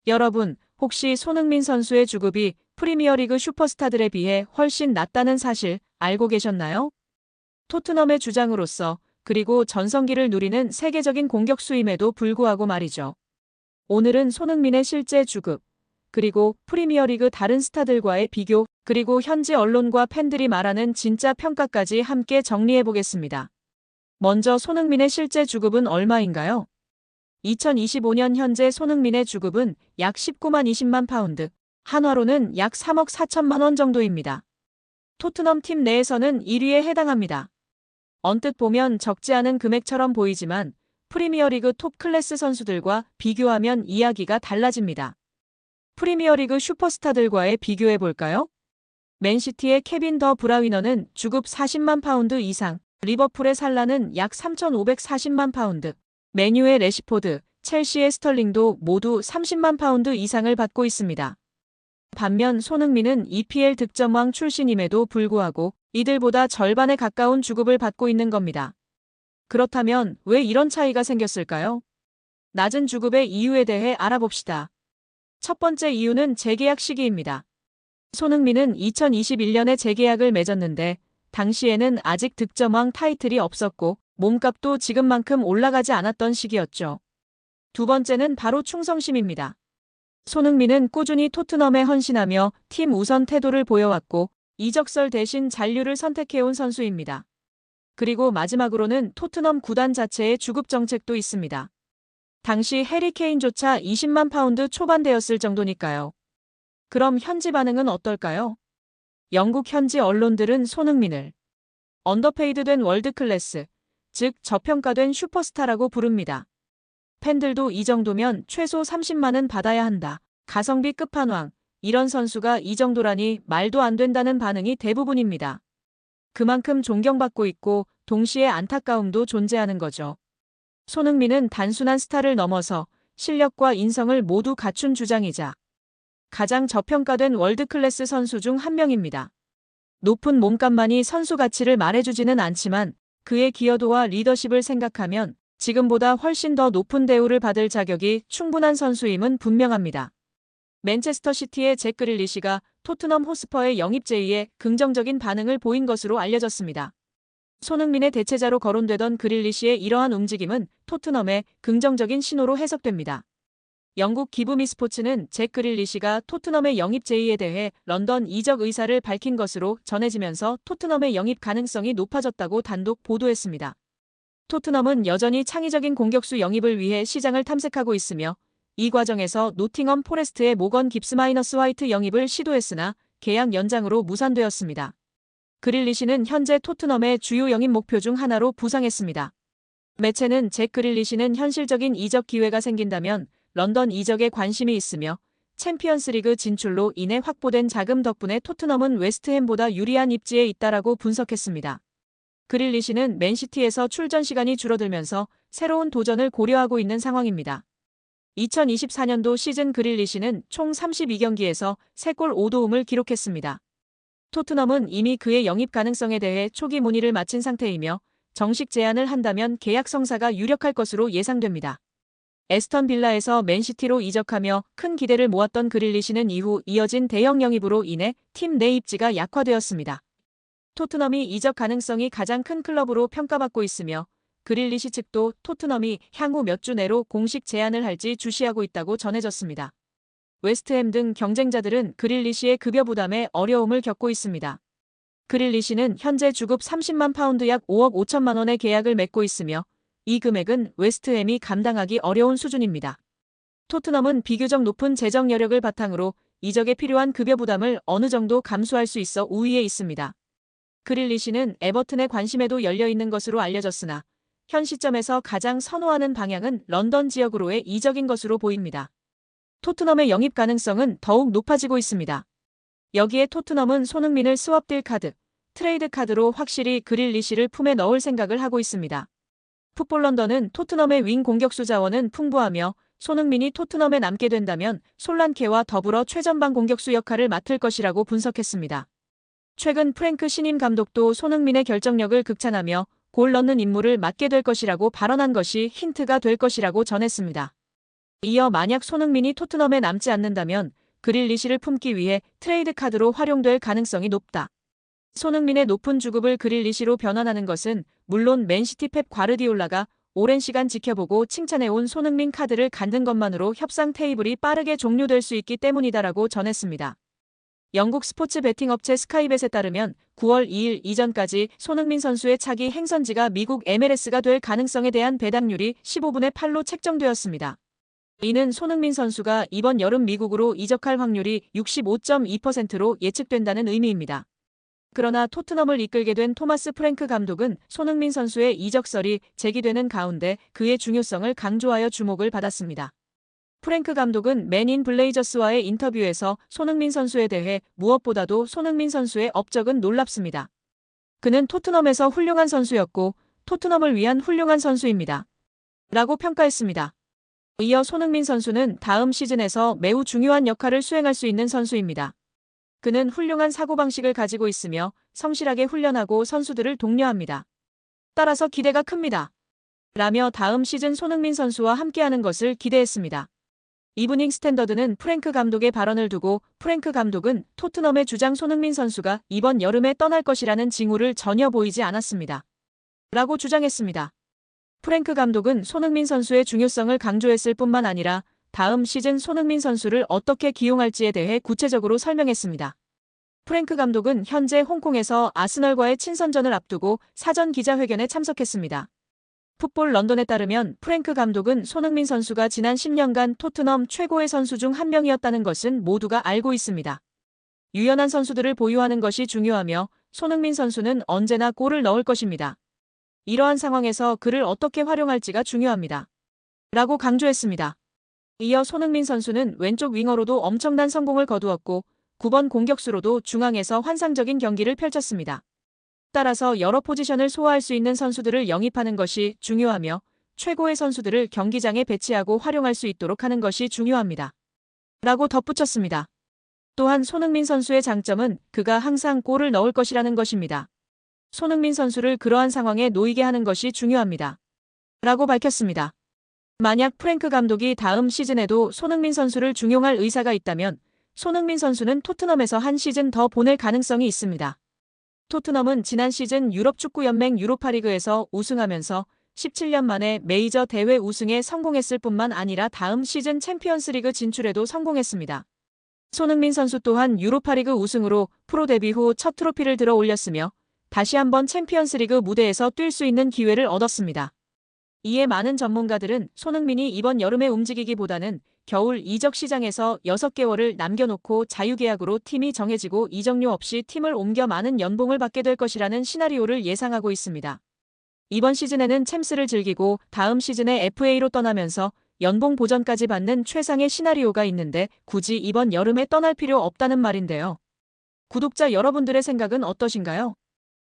여러분, 혹시 손흥민 선수의 주급이 프리미어리그 슈퍼스타들에 비해 훨씬 낮다는 사실 알고 계셨나요? 토트넘의 주장으로서 그리고 전성기를 누리는 세계적인 공격수임에도 불구하고 말이죠. 오늘은 손흥민의 실제 주급, 그리고 프리미어리그 다른 스타들과의 비교, 그리고 현지 언론과 팬들이 말하는 진짜 평가까지 함께 정리해 보겠습니다. 먼저 손흥민의 실제 주급은 얼마인가요? 2025년 현재 손흥민의 주급은 약 19만 20만 파운드, 한화로는 약 3억 4천만 원 정도입니다. 토트넘 팀 내에서는 1위에 해당합니다. 언뜻 보면 적지 않은 금액처럼 보이지만 프리미어리그 톱 클래스 선수들과 비교하면 이야기가 달라집니다. 프리미어리그 슈퍼스타들과의 비교해 볼까요? 맨시티의 케빈 더 브라위너는 주급 40만 파운드 이상, 리버풀의 살라는 약 3,540만 파운드, 맨유의 래시포드, 첼시의 스털링도 모두 30만 파운드 이상을 받고 있습니다. 반면 손흥민은 EPL 득점왕 출신임에도 불구하고 이들보다 절반에 가까운 주급을 받고 있는 겁니다. 그렇다면 왜 이런 차이가 생겼을까요? 낮은 주급의 이유에 대해 알아봅시다. 첫 번째 이유는 재계약 시기입니다. 손흥민은 2021년에 재계약을 맺었는데 당시에는 아직 득점왕 타이틀이 없었고 몸값도 지금만큼 올라가지 않았던 시기였죠. 두 번째는 바로 충성심입니다. 손흥민은 꾸준히 토트넘에 헌신하며 팀 우선 태도를 보여왔고 이적설 대신 잔류를 선택해온 선수입니다. 그리고 마지막으로는 토트넘 구단 자체의 주급 정책도 있습니다. 당시 해리 케인조차 20만 파운드 초반대였을 정도니까요. 그럼 현지 반응은 어떨까요? 영국 현지 언론들은 손흥민을 언더페이드된 월드클래스, 즉 저평가된 슈퍼스타라고 부릅니다. 팬들도 이 정도면 최소 30만은 받아야 한다. 가성비 끝판왕. 이런 선수가 이 정도라니 말도 안 된다는 반응이 대부분입니다. 그만큼 존경받고 있고 동시에 안타까움도 존재하는 거죠. 손흥민은 단순한 스타를 넘어서 실력과 인성을 모두 갖춘 주장이자 가장 저평가된 월드클래스 선수 중 한 명입니다. 높은 몸값만이 선수 가치를 말해주지는 않지만 그의 기여도와 리더십을 생각하면 지금보다 훨씬 더 높은 대우를 받을 자격이 충분한 선수임은 분명합니다. 맨체스터 시티의 잭 그릴리시가 토트넘 호스퍼의 영입 제의에 긍정적인 반응을 보인 것으로 알려졌습니다. 손흥민의 대체자로 거론되던 그릴리시의 이러한 움직임은 토트넘의 긍정적인 신호로 해석됩니다. 영국 기브미 스포츠는 잭 그릴리시가 토트넘의 영입 제의에 대해 런던 이적 의사를 밝힌 것으로 전해지면서 토트넘의 영입 가능성이 높아졌다고 단독 보도했습니다. 토트넘은 여전히 창의적인 공격수 영입을 위해 시장을 탐색하고 있으며 이 과정에서 노팅엄 포레스트의 모건 깁스 마이너스 화이트 영입을 시도했으나 계약 연장으로 무산되었습니다. 그릴리시는 현재 토트넘의 주요 영입 목표 중 하나로 부상했습니다. 매체는 잭 그릴리시는 현실적인 이적 기회가 생긴다면 런던 이적에 관심이 있으며 챔피언스리그 진출로 인해 확보된 자금 덕분에 토트넘은 웨스트햄보다 유리한 입지에 있다라고 분석했습니다. 그릴리시는 맨시티에서 출전 시간이 줄어들면서 새로운 도전을 고려하고 있는 상황입니다. 2024년도 시즌 그릴리시는 총 32경기에서 3골 5도움을 기록했습니다. 토트넘은 이미 그의 영입 가능성에 대해 초기 문의를 마친 상태이며 정식 제안을 한다면 계약 성사가 유력할 것으로 예상됩니다. 에스턴 빌라에서 맨시티로 이적하며 큰 기대를 모았던 그릴리시는 이후 이어진 대형 영입으로 인해 팀 내 입지가 약화되었습니다. 토트넘이 이적 가능성이 가장 큰 클럽으로 평가받고 있으며 그릴리시 측도 토트넘이 향후 몇 주 내로 공식 제안을 할지 주시하고 있다고 전해졌습니다. 웨스트햄 등 경쟁자들은 그릴리시의 급여 부담에 어려움을 겪고 있습니다. 그릴리시는 현재 주급 30만 파운드 약 5억 5천만 원의 계약을 맺고 있으며 이 금액은 웨스트햄이 감당하기 어려운 수준입니다. 토트넘은 비교적 높은 재정 여력을 바탕으로 이적에 필요한 급여 부담을 어느 정도 감수할 수 있어 우위에 있습니다. 그릴리시는 에버튼의 관심에도 열려 있는 것으로 알려졌으나 현 시점에서 가장 선호하는 방향은 런던 지역으로의 이적인 것으로 보입니다. 토트넘의 영입 가능성은 더욱 높아지고 있습니다. 여기에 토트넘은 손흥민을 스왑딜 카드, 트레이드 카드로 확실히 그릴리시를 품에 넣을 생각을 하고 있습니다. 풋볼 런던은 토트넘의 윙 공격수 자원은 풍부하며 손흥민이 토트넘에 남게 된다면 솔란케와 더불어 최전방 공격수 역할을 맡을 것이라고 분석했습니다. 최근 프랭크 신임 감독도 손흥민의 결정력을 극찬하며 골 넣는 임무를 맡게 될 것이라고 발언한 것이 힌트가 될 것이라고 전했습니다. 이어 만약 손흥민이 토트넘에 남지 않는다면 그릴리시를 품기 위해 트레이드 카드로 활용될 가능성이 높다. 손흥민의 높은 주급을 그릴리시로 변환하는 것은 물론 맨시티 펩 과르디올라가 오랜 시간 지켜보고 칭찬해온 손흥민 카드를 갖는 것만으로 협상 테이블이 빠르게 종료될 수 있기 때문이다라고 전했습니다. 영국 스포츠 베팅 업체 스카이벳에 따르면 9월 2일 이전까지 손흥민 선수의 차기 행선지가 미국 MLS가 될 가능성에 대한 배당률이 15분의 8로 책정되었습니다. 이는 손흥민 선수가 이번 여름 미국으로 이적할 확률이 65.2%로 예측된다는 의미입니다. 그러나 토트넘을 이끌게 된 토마스 프랭크 감독은 손흥민 선수의 이적설이 제기되는 가운데 그의 중요성을 강조하여 주목을 받았습니다. 프랭크 감독은 맨인 블레이저스와의 인터뷰에서 손흥민 선수에 대해 무엇보다도 손흥민 선수의 업적은 놀랍습니다. 그는 토트넘에서 훌륭한 선수였고 토트넘을 위한 훌륭한 선수입니다. 라고 평가했습니다. 이어 손흥민 선수는 다음 시즌에서 매우 중요한 역할을 수행할 수 있는 선수입니다. 그는 훌륭한 사고방식을 가지고 있으며 성실하게 훈련하고 선수들을 독려합니다. 따라서 기대가 큽니다. 라며 다음 시즌 손흥민 선수와 함께하는 것을 기대했습니다. 이브닝 스탠더드는 프랭크 감독의 발언을 두고 프랭크 감독은 토트넘의 주장 손흥민 선수가 이번 여름에 떠날 것이라는 징후를 전혀 보이지 않았습니다. 라고 주장했습니다. 프랭크 감독은 손흥민 선수의 중요성을 강조했을 뿐만 아니라 다음 시즌 손흥민 선수를 어떻게 기용할지에 대해 구체적으로 설명했습니다. 프랭크 감독은 현재 홍콩에서 아스널과의 친선전을 앞두고 사전 기자회견에 참석했습니다. 풋볼 런던에 따르면 프랭크 감독은 손흥민 선수가 지난 10년간 토트넘 최고의 선수 중 한 명이었다는 것은 모두가 알고 있습니다. 유연한 선수들을 보유하는 것이 중요하며 손흥민 선수는 언제나 골을 넣을 것입니다. 이러한 상황에서 그를 어떻게 활용할지가 중요합니다. 라고 강조했습니다. 이어 손흥민 선수는 왼쪽 윙어로도 엄청난 성공을 거두었고 9번 공격수로도 중앙에서 환상적인 경기를 펼쳤습니다. 따라서 여러 포지션을 소화할 수 있는 선수들을 영입하는 것이 중요하며 최고의 선수들을 경기장에 배치하고 활용할 수 있도록 하는 것이 중요합니다. 라고 덧붙였습니다. 또한 손흥민 선수의 장점은 그가 항상 골을 넣을 것이라는 것입니다. 손흥민 선수를 그러한 상황에 놓이게 하는 것이 중요합니다. 라고 밝혔습니다. 만약 프랭크 감독이 다음 시즌에도 손흥민 선수를 중용할 의사가 있다면 손흥민 선수는 토트넘에서 한 시즌 더 보낼 가능성이 있습니다. 토트넘은 지난 시즌 유럽축구연맹 유로파리그에서 우승하면서 17년 만에 메이저 대회 우승에 성공했을 뿐만 아니라 다음 시즌 챔피언스리그 진출에도 성공했습니다. 손흥민 선수 또한 유로파리그 우승으로 프로 데뷔 후 첫 트로피를 들어 올렸으며 다시 한번 챔피언스리그 무대에서 뛸 수 있는 기회를 얻었습니다. 이에 많은 전문가들은 손흥민이 이번 여름에 움직이기보다는 겨울 이적 시장에서 6개월을 남겨놓고 자유계약으로 팀이 정해지고 이적료 없이 팀을 옮겨 많은 연봉을 받게 될 것이라는 시나리오를 예상하고 있습니다. 이번 시즌에는 챔스를 즐기고 다음 시즌에 FA로 떠나면서 연봉 보전까지 받는 최상의 시나리오가 있는데 굳이 이번 여름에 떠날 필요 없다는 말인데요. 구독자 여러분들의 생각은 어떠신가요?